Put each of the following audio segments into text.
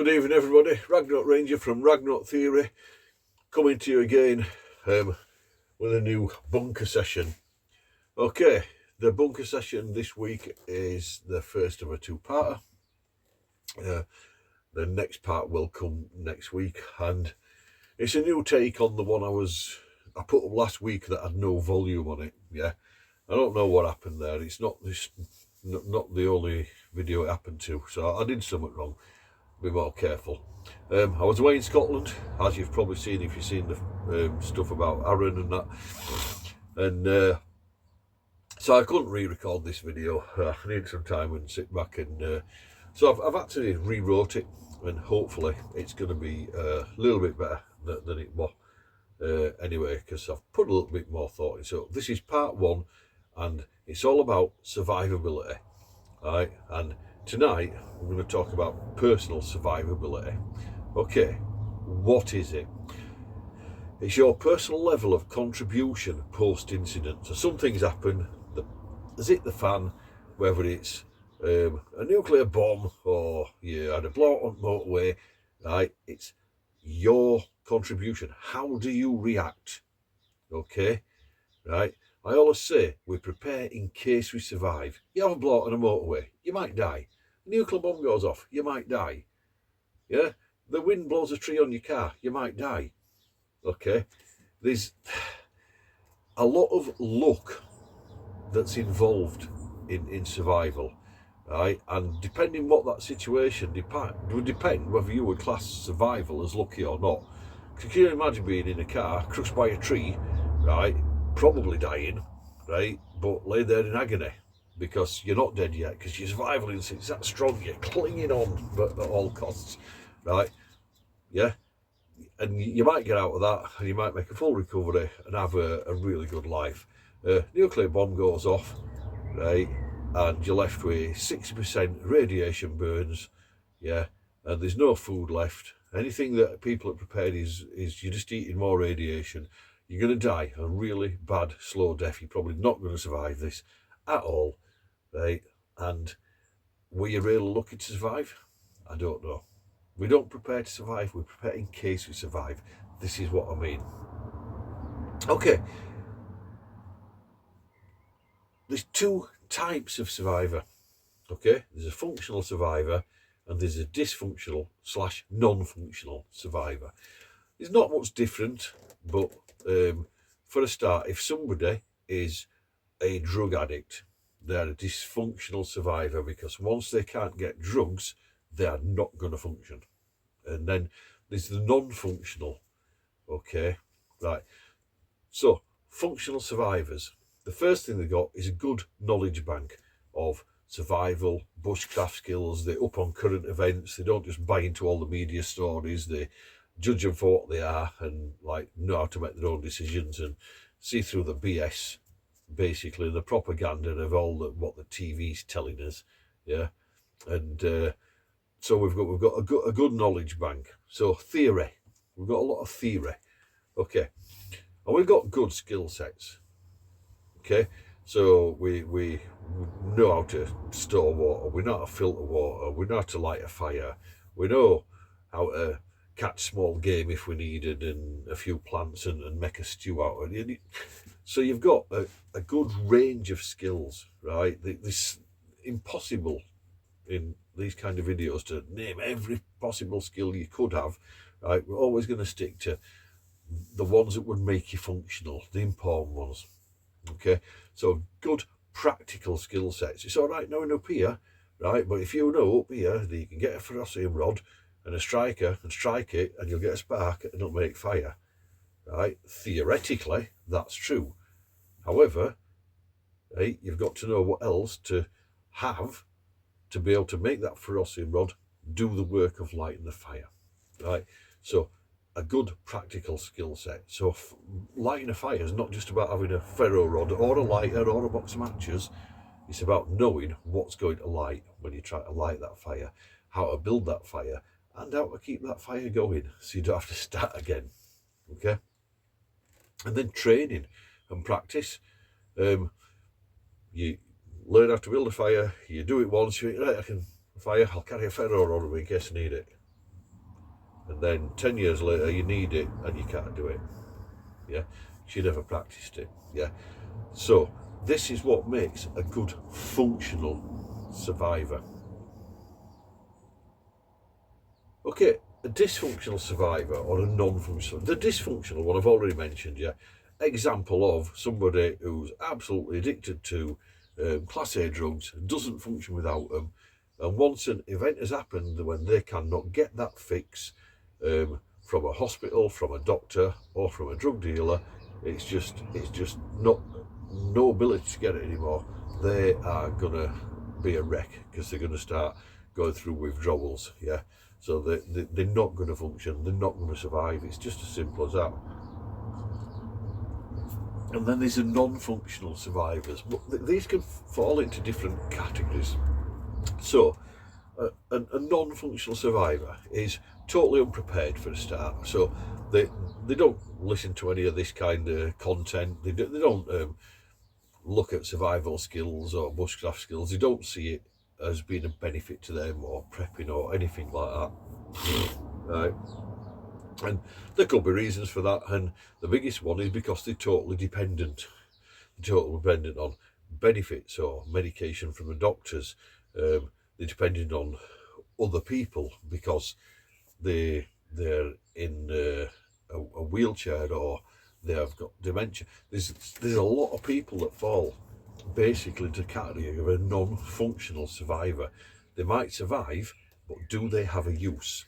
Good evening, everybody. Ragnarok Ranger from Ragnarok Theory coming to you again with a new bunker session. Okay, the bunker session this week is the first of a two-parter. The next part will come next week, and it's a new take on the one I put up last week that had no volume on it. Yeah, I don't know what happened there. It's not the only video it happened to, so I did something wrong. Be more careful. I was away in Scotland, as you've probably seen if you've seen the stuff about Aaron and that, and so I couldn't re-record this video. I needed some time and sit back, and so I've actually rewrote it, and hopefully it's going to be a little bit better than it was anyway, because I've put a little bit more thought in. So this is part one, and it's all about survivability, right? And tonight we're going to talk about personal survivability. Okay, what is it? It's your personal level of contribution post-incident. So some things happen that hit the fan, whether it's a nuclear bomb or you had a blowout on motorway, right? It's your contribution. How do you react? Okay, right? I always say we prepare in case we survive. You have a blowout on a motorway, you might die. A nuclear bomb goes off, you might die. Yeah, the wind blows a tree on your car, you might die. Okay, there's a lot of luck that's involved in survival, right? And depending what that situation would depend whether you would class survival as lucky or not. Because you can imagine being in a car crushed by a tree, right? Probably dying, right? But lay there in agony because you're not dead yet, because your survival instinct's that strong, you're clinging on at all costs, right? Yeah, and you might get out of that and you might make a full recovery and have a really good life. Nuclear bomb goes off, right, and you're left with 60% radiation burns, yeah, and there's no food left. Anything that people have prepared is you're just eating more radiation. You're going to die a really bad, slow death. You're probably not going to survive this at all, right? And were you really lucky to survive? I don't know. We don't prepare to survive, we prepare in case we survive. This is what I mean. Okay. There's two types of survivor. Okay, there's a functional survivor and there's a dysfunctional / non-functional survivor. There's not much different, but for a start, if somebody is a drug addict, they're a dysfunctional survivor, because once they can't get drugs, they are not going to function. And then there's the non-functional. Okay, right. So functional survivors, the first thing they got is a good knowledge bank of survival, bushcraft skills. They're up on current events. They don't just buy into all the media stories. They judge them for what they are and know how to make their own decisions and see through the BS, basically the propaganda of what the TV's telling us. Yeah, and so we've got a good knowledge bank. So theory, we've got a lot of theory. Okay, and we've got good skill sets. Okay, so we know how to store water, we know how to filter water, we know how to light a fire, we know how to catch small game if we needed, and a few plants and make a stew out of it. So you've got a good range of skills, right? This impossible in these kind of videos to name every possible skill you could have, right? We're always going to stick to the ones that would make you functional, the important ones. Okay, so good practical skill sets. It's all right knowing up here, right? But if you know up here that you can get a ferrocerium rod and a striker and strike it and you'll get a spark and it'll make fire, right? Theoretically, that's true. However, right, you've got to know what else to have to be able to make that ferrocerium rod do the work of lighting the fire, right? So a good practical skill set. So lighting a fire is not just about having a ferro rod or a lighter or a box of matches. It's about knowing what's going to light when you try to light that fire, how to build that fire, and how to keep that fire going so you don't have to start again. Okay, and then training and practice. You learn how to build a fire, you do it once, you think, right, I can fire, I'll carry a ferro rod in case I need it. and then 10 years later you need it and you can't do it. Yeah, she never practiced it. Yeah, so this is what makes a good functional survivor. Okay, a dysfunctional survivor or a non-functional. The dysfunctional one I've already mentioned. Yeah, example of somebody who's absolutely addicted to class A drugs, doesn't function without them, and once an event has happened when they cannot get that fix from a hospital, from a doctor, or from a drug dealer, it's just not no ability to get it anymore. They are gonna be a wreck because they're gonna start going through withdrawals. Yeah, so they're not going to function. They're not going to survive. It's just as simple as that. And then there's the non-functional survivors. But these can fall into different categories. So a non-functional survivor is totally unprepared for a start. So they don't listen to any of this kind of content. They don't look at survival skills or bushcraft skills. They don't see it as being a benefit to them or prepping or anything like that. Right. And there could be reasons for that, and the biggest one is because they're totally dependent. They're totally dependent on benefits or medication from the doctors. They're dependent on other people because they're in a wheelchair or they have got dementia. There's a lot of people that fall basically into the category of a non-functional survivor. They might survive, but do they have a use?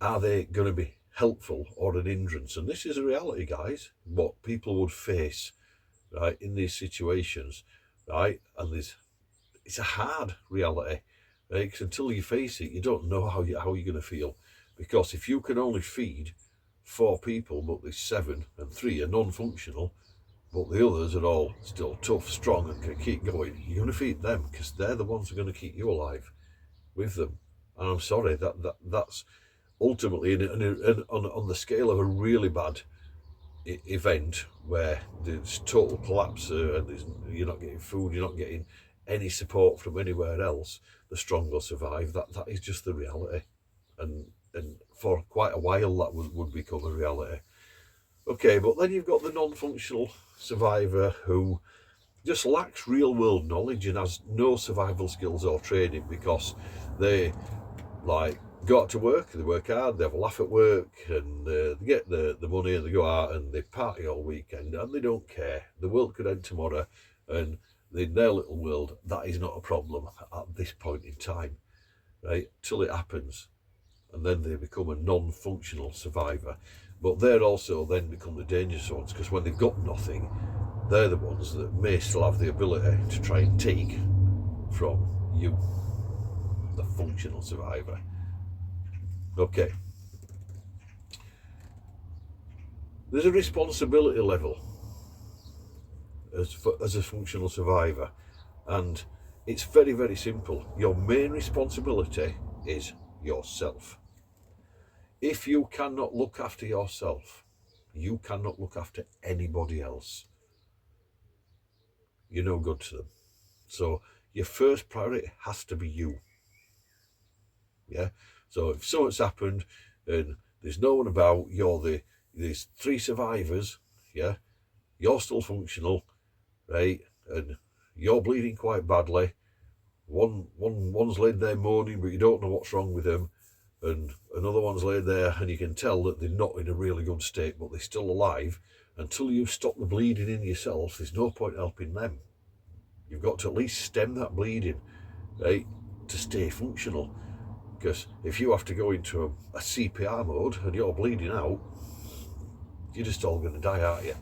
Are they going to be helpful or an hindrance? And this is a reality, guys, what people would face, right, in these situations, right? And it's a hard reality, right? Because until you face it, you don't know how you're going to feel. Because if you can only feed 4 people, but there's 7 and 3 are non-functional, but the others are all still tough, strong, and can keep going, you're going to feed them because they're the ones who are going to keep you alive with them. And I'm sorry, that's ultimately on the scale of a really bad event where there's total collapse and you're not getting food, you're not getting any support from anywhere else, the strong will survive. That is just the reality. And for quite a while that would become a reality. Okay, but then you've got the non-functional survivor who just lacks real world knowledge and has no survival skills or training because they go out to work, they work hard, they have a laugh at work, and they get the money and they go out and they party all weekend and they don't care. The world could end tomorrow, and in their little world, that is not a problem at this point in time, right? Till it happens, and then they become a non-functional survivor. But they're also then become the dangerous ones because when they've got nothing, they're the ones that may still have the ability to try and take from you, the functional survivor. Okay. There's a responsibility level as a functional survivor, and it's very, very simple. Your main responsibility is yourself. If you cannot look after yourself, you cannot look after anybody else. You're no good to them. So your first priority has to be you. Yeah. So if something's happened and there's no one about, there's 3 survivors, yeah, you're still functional, right, and you're bleeding quite badly. One's laid there moaning, but you don't know what's wrong with them, and another one's laid there, and you can tell that they're not in a really good state, but they're still alive. Until you stop the bleeding in yourself, there's no point helping them. You've got to at least stem that bleeding, right, to stay functional. Because if you have to go into a CPR mode and you're bleeding out, you're just all going to die, aren't you?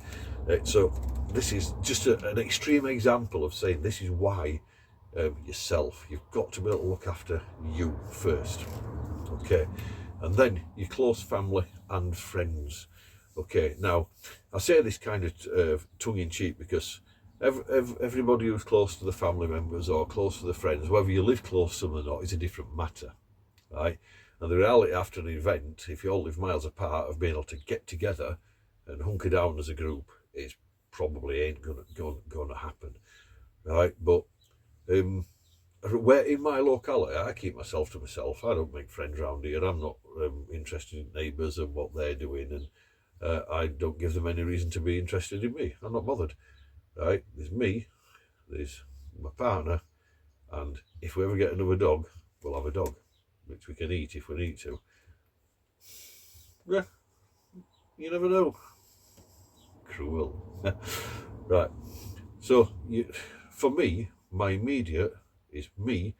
So this is just an extreme example of saying this is why yourself. You've got to be able to look after you first. Okay, and then your close family and friends. Okay, now I say this kind of tongue-in-cheek because everybody who's close to the family members or close to the friends, whether you live close to them or not, is a different matter. Right, and the reality after an event, if you all live miles apart, of being able to get together and hunker down as a group, it probably ain't going to happen, right? But where in my locality, I keep myself to myself. I don't make friends around here. I'm not interested in neighbours and what they're doing, and I don't give them any reason to be interested in me. I'm not bothered. Right? There's me, there's my partner, and if we ever get another dog, we'll have a dog, which we can eat if we need to. Yeah, you never know. Cruel. Right. So, for me, my immediate is me.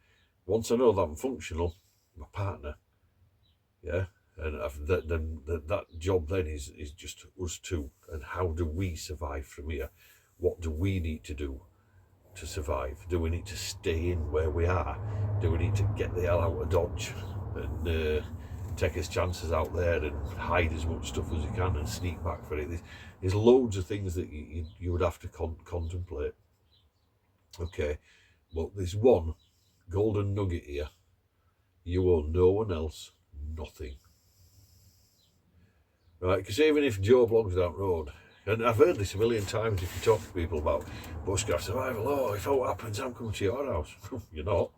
Once I know that I'm functional, my partner. Yeah. And that job then is just us two. And how do we survive from here? What do we need to do to survive? Do we need to stay in where we are? Do we need to get the hell out of Dodge and take his chances out there and hide as much stuff as you can and sneak back for it? There's loads of things that you would have to contemplate. Okay, but there's one golden nugget here. You owe no one else nothing. Right, because even if Joe blogs down the road, and I've heard this a million times if you talk to people about bushcraft survival, oh, if what happens, I'm coming to your house. You're not.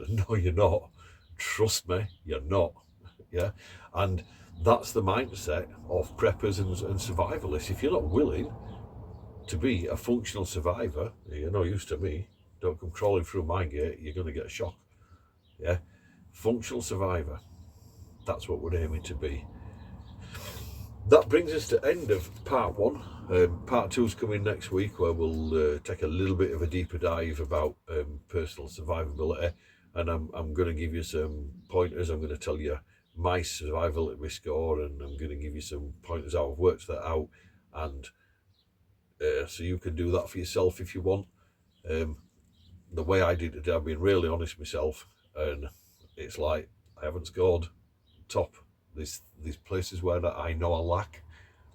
No, you're not. Trust me, you're not. Yeah, and that's the mindset of preppers and survivalists. If you're not willing to be a functional survivor, you're no use to me. Don't come crawling through my gate, you're going to get a shock. Yeah, functional survivor. That's what we're aiming to be. That brings us to end of part one. Part two's coming next week, where we'll take a little bit of a deeper dive about personal survivability, and I'm going to give you some pointers. I'm going to tell you my survivability score, and I'm going to give you some pointers how I've worked that out, and so you can do that for yourself if you want. The way I did it, I've been really honest myself, and it's like I haven't scored top. There's places where that I know I lack,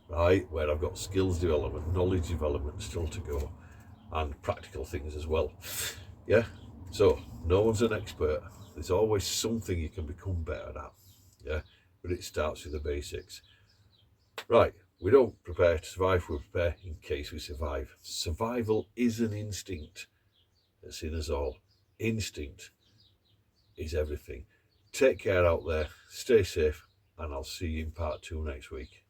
right? Where I've got skills development, knowledge development still to go, and practical things as well. Yeah. So no one's an expert. There's always something you can become better at. Yeah. But it starts with the basics. Right. We don't prepare to survive. We prepare in case we survive. Survival is an instinct. It's in us all. Instinct is everything. Take care out there. Stay safe. And I'll see you in part two next week.